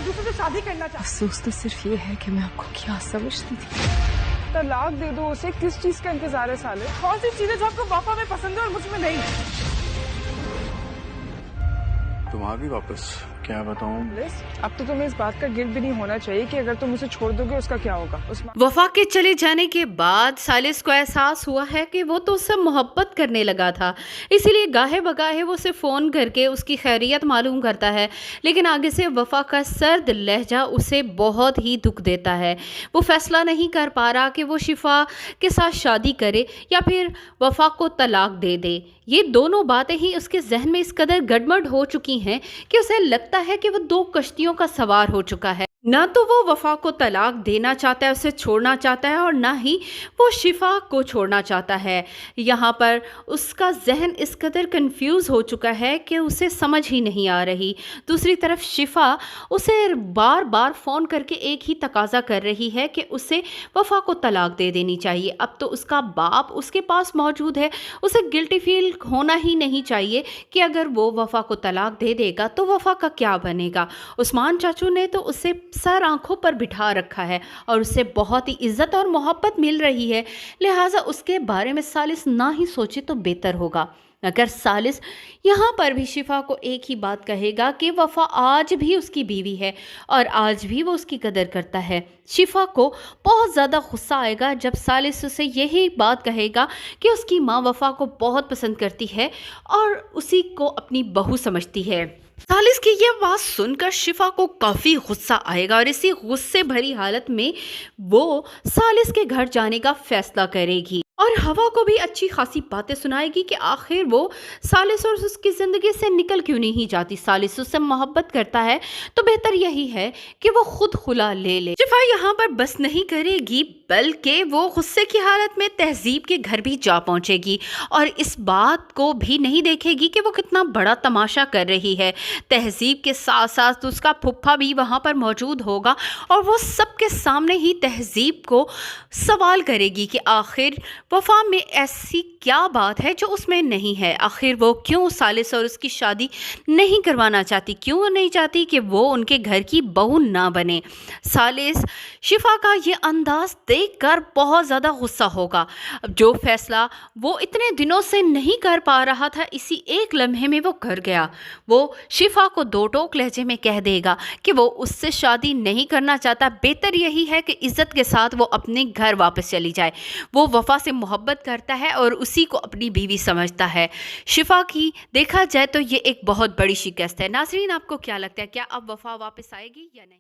मैं दूसरे से शादी करना चाहती अफसोस तो सिर्फ ये है कि मैं आपको क्या समझती थी। हूँ। तलाक दे दो उसे, किस चीज का इंतजार है साले? कौन सी चीजें जो आपको वफा में पसंद है और मुझ में नहीं? तुम आ गई वापस, क्या बताऊं? लिस, अब तो तुम्हें इस बात का गिल्ट भी नहीं होना चाहिए कि अगर तुम उसे छोड़ दोगे उसका क्या होगा। वफा के चले जाने के बाद सालिस को एहसास हुआ है कि वो तो उससे मोहब्बत करने लगा था, इसीलिए गाहे बगाहे वो उसे फ़ोन करके उसकी खैरियत मालूम करता है। लेकिन आगे से वफा का सर्द लहजा उसे बहुत ही दुख देता है। वो फैसला नहीं कर पा रहा कि वो शिफा के साथ शादी करे या फिर वफा को तलाक दे दे। ये दोनों बातें ही उसके जहन में इस कदर गड़बड़ हो चुकी हैं कि उसे लगता है कि वो दो कश्तियों का सवार हो चुका है। ना तो वो वफा को तलाक देना चाहता है, उसे छोड़ना चाहता है, और ना ही वो शिफा को छोड़ना चाहता है। यहाँ पर उसका जहन इस कदर कंफ्यूज हो चुका है कि उसे समझ ही नहीं आ रही। दूसरी तरफ शिफा उसे बार बार फ़ोन करके एक ही तकाजा कर रही है कि उसे वफा को तलाक दे देनी चाहिए। अब तो उसका बाप उसके पास मौजूद है, उसे गिल्टी फील होना ही नहीं चाहिए कि अगर वो वफा को तलाक दे देगा तो वफा का क्या बनेगा। उस्मान चाचू ने तो उसे सर आंखों पर बिठा रखा है और उससे बहुत ही इज्जत और मोहब्बत मिल रही है, लिहाजा उसके बारे में सालिस ना ही सोचे तो बेहतर होगा। अगर सालिस यहाँ पर भी शिफा को एक ही बात कहेगा कि वफा आज भी उसकी बीवी है और आज भी वो उसकी कदर करता है, शिफा को बहुत ज़्यादा गुस्सा आएगा जब सालिस उसे यही बात कहेगा कि उसकी माँ वफा को बहुत पसंद करती है और उसी को अपनी बहू समझती है। सालिस की यह बात सुनकर शिफा को काफ़ी गुस्सा आएगा और इसी गुस्से भरी हालत में वो सालिस के घर जाने का फैसला करेगी और हवा को भी अच्छी खासी बातें सुनाएगी कि आखिर वो सालिस और उसकी ज़िंदगी से निकल क्यों नहीं जाती। सालिस उससे मोहब्बत करता है तो बेहतर यही है कि वो खुद खुला ले ले। शिफा यहाँ पर बस नहीं करेगी बल्कि वो गुस्से की हालत में तहजीब के घर भी जा पहुँचेगी और इस बात को भी नहीं देखेगी कि वो कितना बड़ा तमाशा कर रही है। तहजीब के साथ साथ उसका फुफ्फा भी वहाँ पर मौजूद होगा और वो सबके सामने ही तहजीब को सवाल करेगी कि आखिर वफा में ऐसी क्या बात है जो उसमें नहीं है। आखिर वो क्यों सालिस और उसकी शादी नहीं करवाना चाहती, क्यों नहीं चाहती कि वो उनके घर की बहू ना बने। सालिस शिफा का ये अंदाज देखकर बहुत ज़्यादा गुस्सा होगा। जो फैसला वो इतने दिनों से नहीं कर पा रहा था, इसी एक लम्हे में वो कर गया। वो शिफा को दो टोक लहजे में कह देगा कि वो उससे शादी नहीं करना चाहता, बेहतर यही है कि इज़्ज़त के साथ वो अपने घर वापस चली जाए। वो वफा से मोहब्बत करता है और उसी को अपनी बीवी समझता है। शिफा की देखा जाए तो ये एक बहुत बड़ी शिकस्त है। नाज़रीन, आपको क्या लगता है, क्या अब वफा वापस आएगी या नहीं?